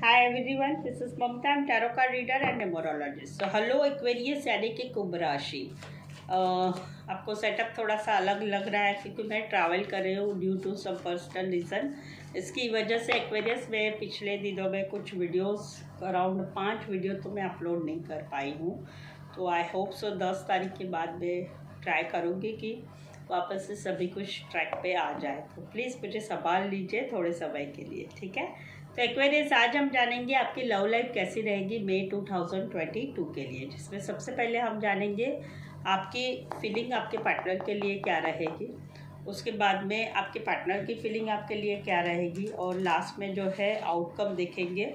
Hi everyone, this is Mamta. I'm tarot card reader and numerologist. So hello Aquarius यानी कि कुंभ राशि। आपको setup थोड़ा सा अलग लग रहा है क्योंकि मैं ट्रैवल कर रही हूँ due to some personal reason. इसकी वजह से एक्वेरियस में पिछले दिनों में कुछ वीडियोस अराउंड 5 वीडियो तो मैं अपलोड नहीं कर पाई हूँ। तो आई होप सो 10 तारीख के बाद मैं ट्राई करूँगी कि वापस से सभी कुछ ट्रैक पे आ जाए। तो प्लीज़ मुझे संभाल लीजिए थोड़े समय के लिए, ठीक है। तो एक्वेरियस आज हम जानेंगे आपकी लव लाइफ कैसी रहेगी मई 2022 के लिए, जिसमें सबसे पहले हम जानेंगे आपकी फीलिंग आपके पार्टनर के लिए क्या रहेगी, उसके बाद में आपके पार्टनर की फीलिंग आपके लिए क्या रहेगी, और लास्ट में जो है आउटकम देखेंगे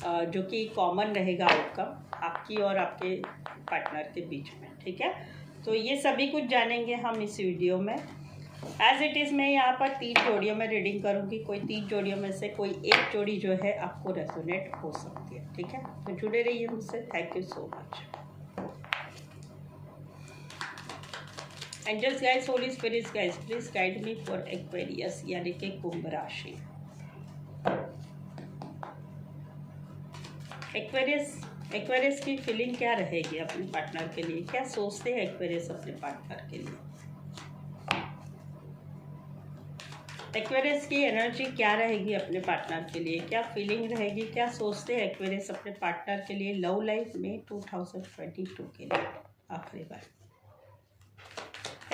जो कि कॉमन रहेगा आउटकम आपकी और आपके पार्टनर के बीच में, ठीक है। तो ये सभी कुछ जानेंगे हम इस वीडियो में। एज इट इज़ मैं यहाँ पर 3 जोड़ियों में रीडिंग करूँगी। कोई 3 जोड़ियों में से कोई एक जोड़ी जो है आपको रेजोनेट हो सकती है, ठीक है। तो जुड़े रहिए मुझसे। Thank you so much. Angels guys, holy spirits guys, please guide me for Aquarius यानी कि कुंभ राशि। एक्वेरियस की फीलिंग क्या रहेगी अपने पार्टनर के लिए, क्या सोचते हैं एक्वेरियस अपने पार्टनर के लिए, एक्वेरियस की एनर्जी क्या रहेगी अपने पार्टनर के लिए, क्या फीलिंग रहेगी, क्या सोचते हैं एक्वेरियस अपने पार्टनर के लिए लव लाइफ में 2022 के लिए। आखिरी बार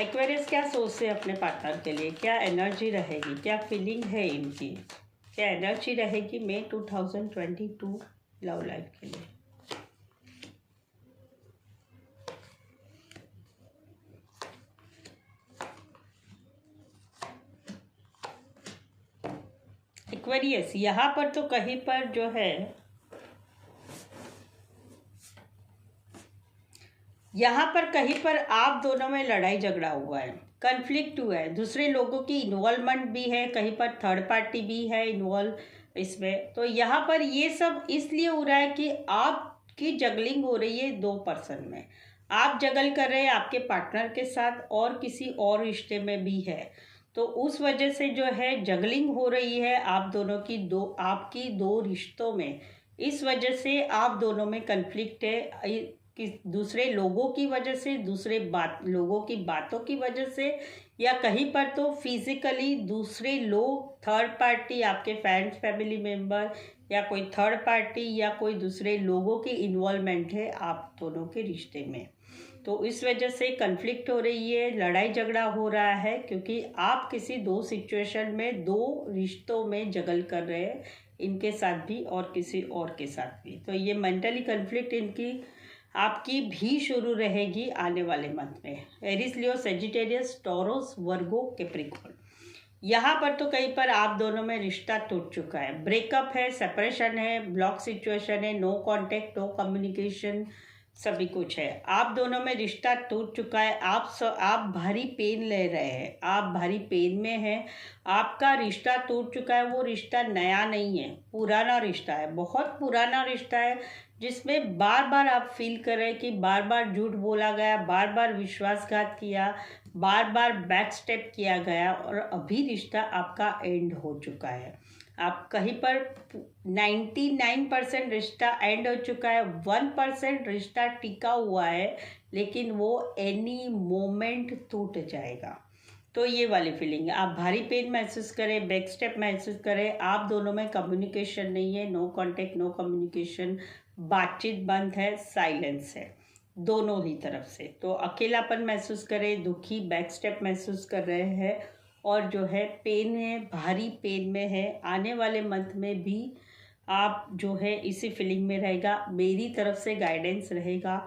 एक्वेरियस क्या सोचते हैं अपने पार्टनर के लिए, क्या एनर्जी रहेगी, क्या फीलिंग है इनकी, क्या एनर्जी रहेगी मई 2022 लव लाइफ के लिए। एक्वेरियस यहाँ पर तो कहीं पर जो है, यहाँ पर कहीं पर आप दोनों में लड़ाई झगड़ा हुआ है, कन्फ्लिक्ट हुआ है, दूसरे लोगों की इन्वॉल्वमेंट भी है, कहीं पर थर्ड पार्टी भी है इन्वॉल्व इसमें। तो यहाँ पर ये सब इसलिए हो रहा है कि आपकी जगलिंग हो रही है 2 पर्सन में। आप जगल कर रहे हैं आपके पार्टनर के साथ और किसी और रिश्ते में भी है। तो उस वजह से जो है जगलिंग हो रही है आप दोनों की, आपकी 2 रिश्तों में। इस वजह से आप दोनों में कन्फ्लिक्ट है कि दूसरे लोगों की वजह से, दूसरे लोगों की बातों की वजह से, या कहीं पर तो फिजिकली दूसरे लोग, थर्ड पार्टी, आपके फ्रेंड्स फैमिली मेम्बर या कोई थर्ड पार्टी या कोई दूसरे लोगों की इन्वॉल्वमेंट है आप दोनों के रिश्ते में। तो इस वजह से कन्फ्लिक्ट हो रही है, लड़ाई झगड़ा हो रहा है, क्योंकि आप किसी 2 सिचुएशन में 2 रिश्तों में जगल कर रहे हैं, इनके साथ भी और किसी और के साथ भी। तो ये मेंटली कन्फ्लिक्ट इनकी आपकी भी शुरू रहेगी आने वाले मंथ में। एरिस, लियो, सेजिटेरियस, टॉरस, वर्गो, कैप्रिकॉर्न। यहाँ पर तो कहीं पर आप दोनों में रिश्ता टूट चुका है, ब्रेकअप है, सेपरेशन है, ब्लॉक सिचुएशन है, नो कांटेक्ट, नो कम्युनिकेशन, सभी कुछ है। आप दोनों में रिश्ता टूट चुका है। आप भारी पेन ले रहे हैं, आप भारी पेन में हैं। आपका रिश्ता टूट चुका है, वो रिश्ता नया नहीं है, पुराना रिश्ता है, बहुत पुराना रिश्ता है, जिसमें बार बार आप फील कर रहे हैं कि बार बार झूठ बोला गया, बार बार विश्वासघात किया, बार बार बैक स्टेप किया गया, और अभी रिश्ता आपका एंड हो चुका है। आप कहीं पर 99% रिश्ता एंड हो चुका है, 1% रिश्ता टिका हुआ है, लेकिन वो एनी मोमेंट टूट जाएगा। तो ये वाली फीलिंग है। आप भारी पेन महसूस करें, बैक स्टेप महसूस करें, आप दोनों में कम्युनिकेशन नहीं है, नो कांटेक्ट, नो कम्युनिकेशन, बातचीत बंद है, साइलेंस है दोनों ही तरफ से। तो अकेलापन महसूस करें, दुखी, बैक स्टेप महसूस कर रहे हैं, और जो है पेन है, भारी पेन में है। आने वाले मंथ में भी आप जो है इसी फीलिंग में रहेगा। मेरी तरफ से गाइडेंस रहेगा,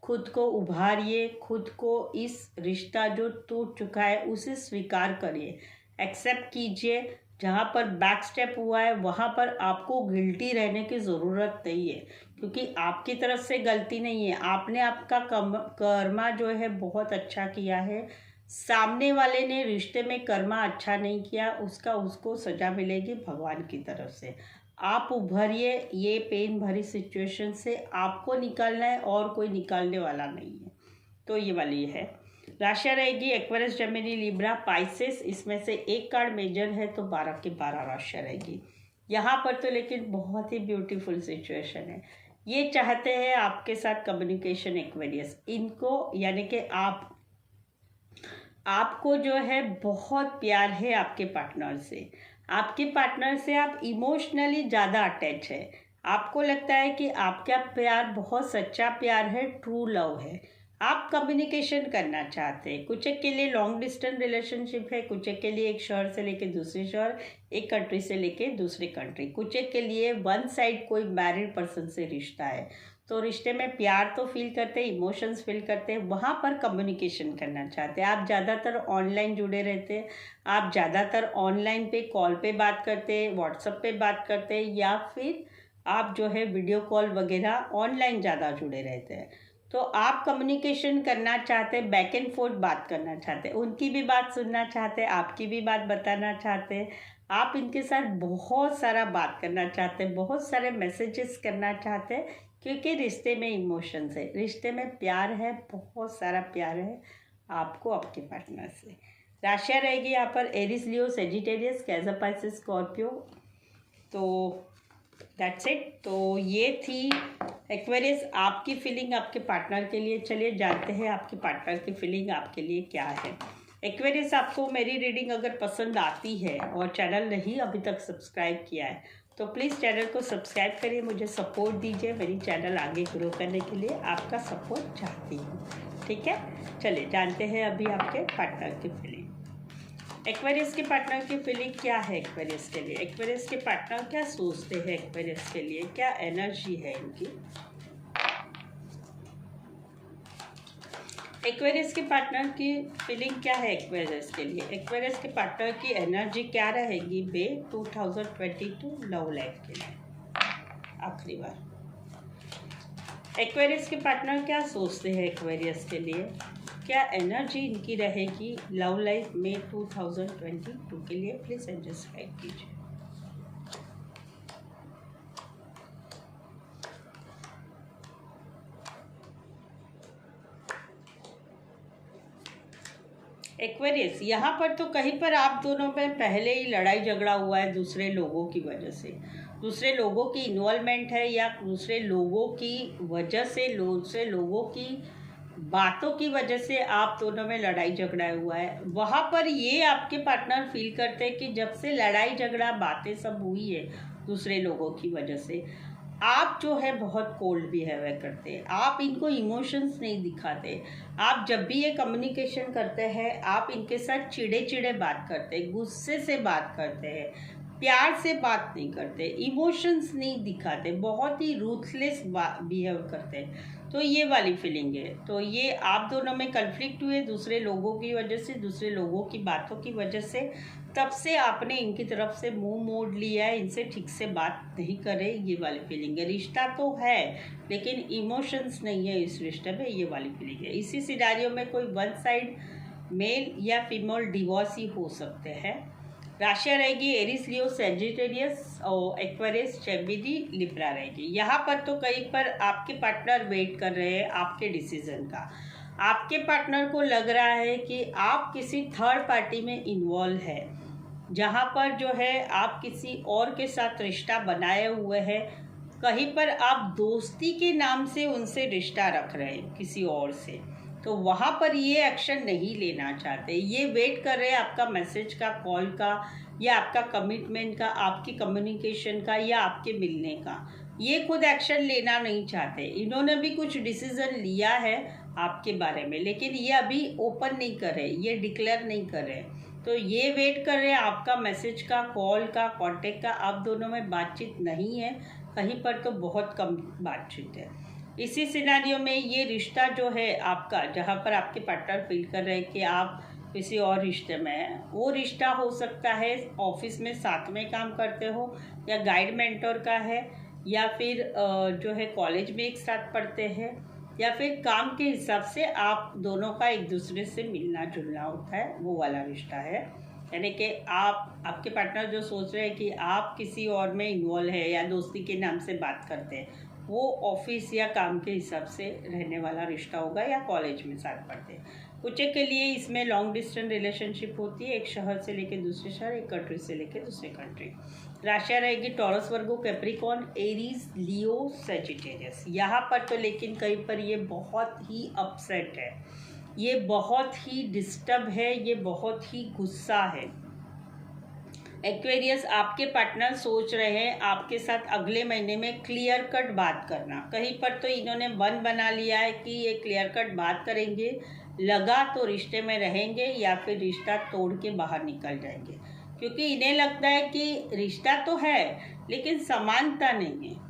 खुद को उभारिए, खुद को इस रिश्ता जो टूट चुका है उसे स्वीकार करिए, एक्सेप्ट कीजिए। जहाँ पर बैक स्टेप हुआ है वहाँ पर आपको गिल्टी रहने की ज़रूरत नहीं है, क्योंकि आपकी तरफ से गलती नहीं है। आपने आपका कर्मा जो है बहुत अच्छा किया है, सामने वाले ने रिश्ते में कर्मा अच्छा नहीं किया, उसको सज़ा मिलेगी भगवान की तरफ से। आप उभरिए ये पेन भरी सिचुएशन से, आपको निकालना है और कोई निकालने वाला नहीं है। तो ये वाली है। राशियाँ रहेगी एक्वेरियस, जेमिनी, लिब्रा, पाइसेस। इसमें से एक कार्ड मेजर है तो 12 की 12 राशियाँ रहेगी। यहाँ पर तो लेकिन बहुत ही ब्यूटीफुल सिचुएशन है। ये चाहते हैं आपके साथ कम्युनिकेशन एक्वेरियस, इनको यानी कि आपको जो है बहुत प्यार है आपके पार्टनर से। आपके पार्टनर से आप इमोशनली ज़्यादा अटैच है। आपको लगता है कि आपका प्यार बहुत सच्चा प्यार है, ट्रू लव है। आप कम्युनिकेशन करना चाहते हैं। कुछ एक के लिए लॉन्ग डिस्टेंस रिलेशनशिप है, कुछ एक के लिए एक शहर से लेके दूसरे शहर, एक कंट्री से लेके दूसरे कंट्री, कुछ एक के लिए वन साइड कोई मैरिड पर्सन से रिश्ता है। तो रिश्ते में प्यार तो फील करते हैं, इमोशंस फील करते हैं, वहाँ पर कम्युनिकेशन करना चाहते हैं। आप ज़्यादातर ऑनलाइन जुड़े रहते हैं, आप ज़्यादातर ऑनलाइन पे कॉल पे बात करते हैं, व्हाट्सएप पे बात करते हैं, या फिर आप जो है वीडियो कॉल वगैरह ऑनलाइन ज़्यादा जुड़े रहते हैं। तो आप कम्युनिकेशन करना चाहते हैं, बैक एंड फोर्थ बात करना चाहते हैं, उनकी भी बात सुनना चाहते हैं, आपकी भी बात बताना चाहते हैं। आप इनके साथ बहुत सारा बात करना चाहते हैं, बहुत सारे मैसेजेस करना चाहते हैं, क्योंकि रिश्ते में इमोशंस है, रिश्ते में प्यार है, बहुत सारा प्यार है आपको आपके पार्टनर से। राशियाँ रहेगी यहाँ पर एरिस, लियो, सेजिटेरियस, कैंसर, पाइसेस, स्कॉर्पियो। तो दैट्स इट। तो ये थी एक्वेरियस आपकी फीलिंग आपके पार्टनर के लिए। चलिए जानते हैं आपके पार्टनर की फीलिंग आपके लिए क्या है। एक्वेरियस, आपको मेरी रीडिंग अगर पसंद आती है और चैनल नहीं अभी तक सब्सक्राइब किया है तो प्लीज़ चैनल को सब्सक्राइब करिए, मुझे सपोर्ट दीजिए। मेरी चैनल आगे ग्रो करने के लिए आपका सपोर्ट चाहती हूँ, ठीक है। चलिए जानते हैं अभी आपके पार्टनर की फीलिंग। एक्वेरियस के पार्टनर की फीलिंग क्या है एक्वेरियस के लिए? एक्वेरियस के पार्टनर क्या सोचते हैं एक्वेरियस के लिए, क्या एनर्जी है इनकी? एक्वेरियस के पार्टनर की फीलिंग क्या है एक्वेरियस के लिए? एक्वेरियस के पार्टनर की एनर्जी क्या रहेगी बे 2022 लव लाइफ के लिए? आखिरी बार एक्वेरियस के पार्टनर क्या सोचते हैं एक्वेरियस के लिए, क्या एनर्जी इनकी रहेगी लव लाइफ में 2022 के लिए? प्लीज एडजस्ट गाइड कीजिए। एक्वेरियस, यहाँ पर तो कहीं पर आप दोनों में पहले ही लड़ाई झगड़ा हुआ है दूसरे लोगों की वजह से, दूसरे लोगों की इन्वॉल्वमेंट है, या दूसरे लोगों की वजह से, दूसरे लोगों की बातों की वजह से आप दोनों में लड़ाई झगड़ा हुआ है। वहाँ पर ये आपके पार्टनर फील करते हैं कि जब से लड़ाई झगड़ा बातें सब हुई है दूसरे लोगों की वजह से, आप जो है बहुत कोल्ड बिहेवियर करते हैं, आप इनको इमोशंस नहीं दिखाते। आप जब भी ये कम्युनिकेशन करते हैं आप इनके साथ चिड़े चिड़े बात करते हैं, गुस्से से बात करते हैं, प्यार से बात नहीं करते, इमोशंस नहीं दिखाते, बहुत ही रूथलेस बिहेव करते हैं। तो ये वाली फीलिंग है। तो ये आप दोनों में कन्फ्लिक्ट हुए दूसरे लोगों की वजह से, दूसरे लोगों की बातों की वजह से, तब से आपने इनकी तरफ से मुंह मोड़ लिया है, इनसे ठीक से बात नहीं करे, ये वाली फीलिंग है। रिश्ता तो है लेकिन इमोशंस नहीं है इस रिश्ते में, ये वाली फीलिंग है। इसी सिनेरियो में कोई वन साइड मेल या फीमेल डिवोर्स ही हो सकते हैं। राशियाँ रहेगी एरिस, लियो, सेजिटेरियस और एक्वेरियस, जेमिनी, लिब्रा रहेगी। यहाँ पर तो कहीं पर आपके पार्टनर वेट कर रहे हैं आपके डिसीजन का। आपके पार्टनर को लग रहा है कि आप किसी थर्ड पार्टी में इन्वॉल्व है, जहाँ पर जो है आप किसी और के साथ रिश्ता बनाए हुए हैं, कहीं पर आप दोस्ती के नाम से उनसे रिश्ता रख रहे हैं किसी और से। तो वहाँ पर ये एक्शन नहीं लेना चाहते, ये वेट कर रहे हैं आपका मैसेज का, कॉल का, या आपका कमिटमेंट का, आपकी कम्युनिकेशन का, या आपके मिलने का। ये खुद एक्शन लेना नहीं चाहते। इन्होंने भी कुछ डिसीजन लिया है आपके बारे में, लेकिन ये अभी ओपन नहीं कर रहे, ये डिक्लेयर नहीं कर रहे। तो ये वेट कर रहे हैं आपका मैसेज का, कॉल का, कांटेक्ट का। आप दोनों में बातचीत नहीं है, कहीं पर तो बहुत कम बातचीत है। इसी सिनेरियो में ये रिश्ता जो है आपका, जहाँ पर आपके पार्टनर फील कर रहे हैं कि आप किसी और रिश्ते में हैं, वो रिश्ता हो सकता है ऑफिस में साथ में काम करते हो, या गाइड मेंटर का है, या फिर जो है कॉलेज में एक साथ पढ़ते हैं, या फिर काम के हिसाब से आप दोनों का एक दूसरे से मिलना जुलना होता है, वो वाला रिश्ता है। यानी कि आपके पार्टनर जो सोच रहे हैं कि आप किसी और में इन्वॉल्व है या दोस्ती के नाम से बात करते हैं, वो ऑफिस या काम के हिसाब से रहने वाला रिश्ता होगा, या कॉलेज में साथ पढ़ते हैं। कुछ के लिए इसमें लॉन्ग डिस्टेंस रिलेशनशिप होती है, एक शहर से लेकर दूसरे शहर, एक कंट्री से लेकर दूसरे कंट्री। राशियाँ रहेगी टॉरस, वर्गो, कैप्रिकॉर्न, एरीज, लियो, सजिटेरियस। यहाँ पर तो लेकिन कहीं पर ये बहुत ही अपसेट है, ये बहुत ही डिस्टर्ब है, ये बहुत ही गुस्सा है। एक्वेरियस, आपके पार्टनर सोच रहे हैं आपके साथ अगले महीने में क्लियर कट बात करना। कहीं पर तो इन्होंने मन बना लिया है कि ये क्लियर कट बात करेंगे, लगा तो रिश्ते में रहेंगे या फिर रिश्ता तोड़ के बाहर निकल जाएंगे, क्योंकि इन्हें लगता है कि रिश्ता तो है लेकिन समानता नहीं है।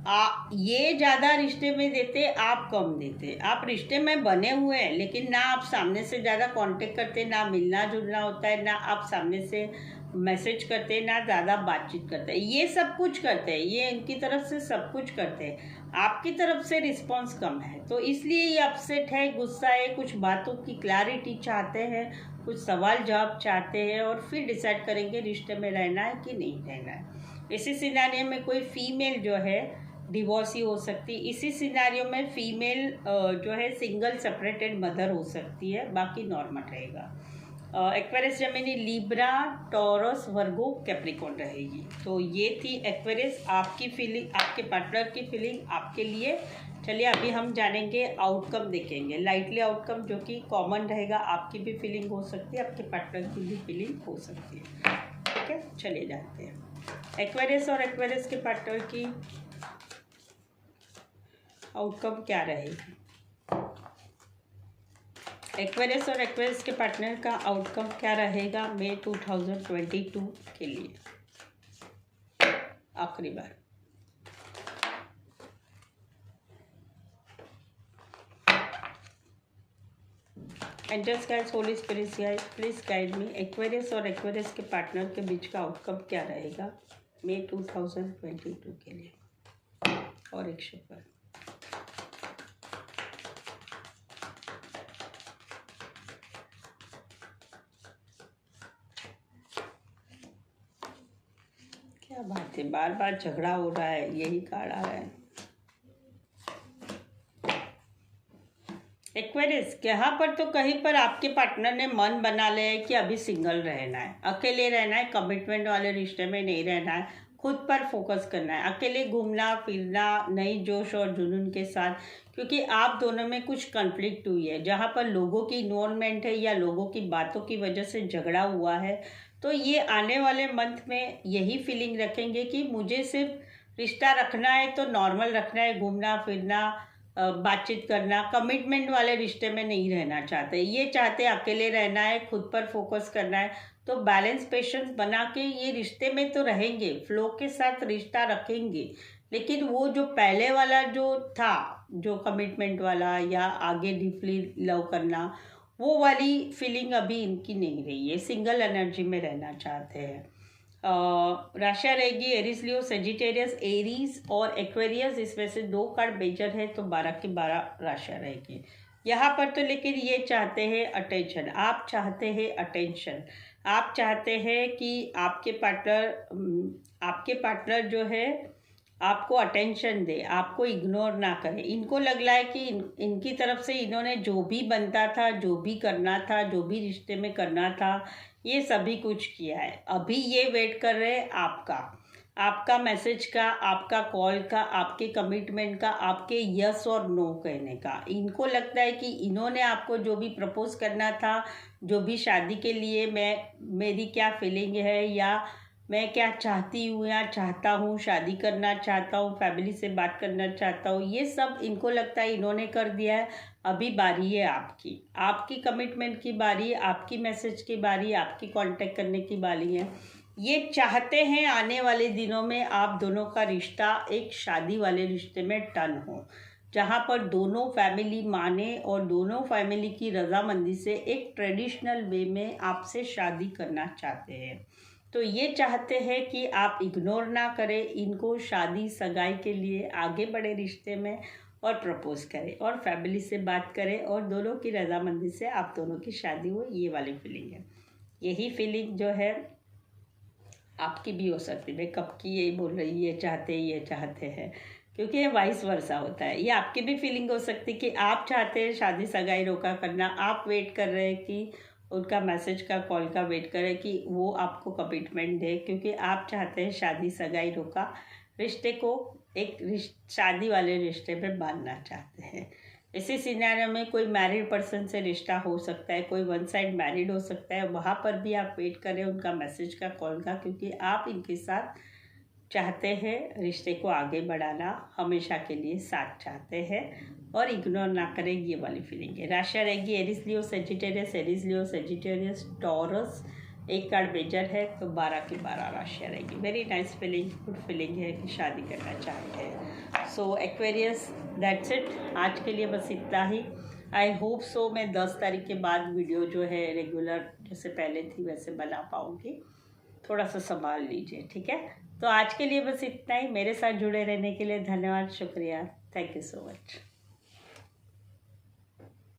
ये ज़्यादा रिश्ते में देते, आप कम देते। आप रिश्ते में बने हुए हैं लेकिन ना आप सामने से ज़्यादा कांटेक्ट करते, ना मिलना जुलना होता है, ना आप सामने से मैसेज करते, ना ज़्यादा बातचीत करते। ये सब कुछ करते हैं, ये इनकी तरफ से सब कुछ करते हैं, आपकी तरफ से रिस्पॉन्स कम है, तो इसलिए ये अपसेट है, गुस्सा है, कुछ बातों की क्लैरिटी चाहते हैं, कुछ सवाल जवाब चाहते हैं और फिर डिसाइड करेंगे रिश्ते में रहना है कि नहीं रहना है। इसी सिनारियो में कोई फीमेल जो है डिवोर्सी हो सकती है, इसी सिनारियो में फीमेल जो है सिंगल सेपरेटेड मदर हो सकती है, बाकी नॉर्मल रहेगा। एक्वेरियस, जेमिनी, लिब्रा, टॉरस, वर्गो, कैप्रिकॉर्न रहेगी। तो ये थी एक्वेरियस आपकी फीलिंग, आपके पार्टनर की फीलिंग आपके लिए। चलिए अभी हम जानेंगे आउटकम, देखेंगे लाइटली आउटकम जो कि कॉमन रहेगा। आपकी भी फीलिंग हो सकती है, आपके पार्टनर की भी फीलिंग हो सकती है। ठीक है, चलिए जानते हैं एक्वेरियस और एक्वेरियस के पार्टनर की आउटकम क्या रहेगी। एक्वेरियस और एक्वेरियस के पार्टनर का आउटकम क्या रहेगा मई 2022 के लिए। आखिरी बार angels guides, holy spirits guides, please guide me. Aquarius और एक्वेरियस के पार्टनर के बीच का आउटकम क्या रहेगा मई 2022 के लिए। और एक शिपर क्या बात है, बार बार झगड़ा हो रहा है, यही कार्ड आ रहा है। एक्वेरियस, यहाँ पर तो कहीं पर आपके पार्टनर ने मन बना लिया है कि अभी सिंगल रहना है, अकेले रहना है, कमिटमेंट वाले रिश्ते में नहीं रहना है, खुद पर फोकस करना है, अकेले घूमना फिरना, नई जोश और जुनून के साथ, क्योंकि आप दोनों में कुछ कन्फ्लिक्ट हुई है, जहाँ पर लोगों की इन्वॉल्वमेंट है या लोगों की बातों की वजह से झगड़ा हुआ है। तो ये आने वाले मंथ में यही फीलिंग रखेंगे कि मुझे सिर्फ रिश्ता रखना है तो नॉर्मल रखना है, घूमना फिरना, बातचीत करना, कमिटमेंट वाले रिश्ते में नहीं रहना चाहते। ये चाहते अकेले रहना है, खुद पर फोकस करना है। तो बैलेंस पेशेंस बना के ये रिश्ते में तो रहेंगे, फ्लो के साथ रिश्ता रखेंगे, लेकिन वो जो पहले वाला जो था, जो कमिटमेंट वाला या आगे डीपली लव करना, वो वाली फीलिंग अभी इनकी नहीं रही है, सिंगल एनर्जी में रहना चाहते हैं। राशियाँ रहेगी एरीज, लियो, सेजिटेरियस, एरीज और एक्वेरियस। इसमें से 2 कार्ड मेजर है तो 12 की 12 राशियाँ रहेगी यहाँ पर। तो लेकिन ये चाहते हैं अटेंशन, आप चाहते हैं अटेंशन, आप चाहते हैं कि आपके पार्टनर जो है आपको अटेंशन दे, आपको इग्नोर ना करे। इनको लग रहा है कि इनकी तरफ से इन्होंने जो भी बनता था, जो भी करना था, जो भी रिश्ते में करना था, ये सभी कुछ किया है। अभी ये वेट कर रहे हैं आपका मैसेज का, आपका कॉल का, आपके कमिटमेंट का, आपके यस और नो कहने का। इनको लगता है कि इन्होंने आपको जो भी प्रपोज करना था, जो भी शादी के लिए मेरी क्या फीलिंग है या मैं क्या चाहती हूँ या चाहता हूँ, शादी करना चाहता हूँ, फैमिली से बात करना चाहता हूँ, ये सब इनको लगता है इन्होंने कर दिया है। अभी बारी है आपकी कमिटमेंट की बारी, आपकी मैसेज की बारी, आपकी कांटेक्ट करने की बारी है। ये चाहते हैं आने वाले दिनों में आप दोनों का रिश्ता एक शादी वाले रिश्ते में टर्न हो, जहाँ पर दोनों फैमिली माने और दोनों फैमिली की रजामंदी से एक ट्रेडिशनल वे में आपसे शादी करना चाहते हैं। तो ये चाहते हैं कि आप इग्नोर ना करें इनको, शादी सगाई के लिए आगे बढ़े रिश्ते में और प्रपोज करें और फैमिली से बात करें और दोनों की रजामंदी से आप दोनों की शादी हो, ये वाली फीलिंग है। यही फीलिंग जो है आपकी भी हो सकती है। मैं कब की यही बोल रही, ये चाहते हैं क्योंकि ये वाइस वर्सा होता है। ये आपकी भी फीलिंग हो सकती है कि आप चाहते हैं शादी सगाई रोका करना, आप वेट कर रहे हैं कि उनका मैसेज का, कॉल का वेट करें कि वो आपको कमिटमेंट दे, क्योंकि आप चाहते हैं शादी सगाई रोका, रिश्ते को एक शादी वाले रिश्ते में बांधना चाहते हैं। इसी सिनेरियो में कोई मैरिड पर्सन से रिश्ता हो सकता है, कोई वन साइड मैरिड हो सकता है, वहाँ पर भी आप वेट करें उनका मैसेज का, कॉल का, क्योंकि आप इनके साथ चाहते हैं रिश्ते को आगे बढ़ाना, हमेशा के लिए साथ चाहते हैं और इग्नोर ना करें, ये वाली फीलिंग है। राशियाँ रहेगी Aries Leo Sagittarius, Aries Leo Sagittarius taurus. एक कार्ड मेजर है तो 12 की 12 राशियाँ रहेगी। Very nice feeling, good feeling है कि शादी करना चाहते हैं। सो एक्वेरियस, दैट्स इट, आज के लिए बस इतना ही। आई होप सो मैं 10 तारीख के बाद वीडियो जो है रेगुलर जैसे पहले थी वैसे बना पाऊँगी। थोड़ा सा संभाल लीजिए, ठीक है। तो आज के लिए बस इतना ही। मेरे साथ जुड़े रहने के लिए धन्यवाद, शुक्रिया, थैंक यू सो मच।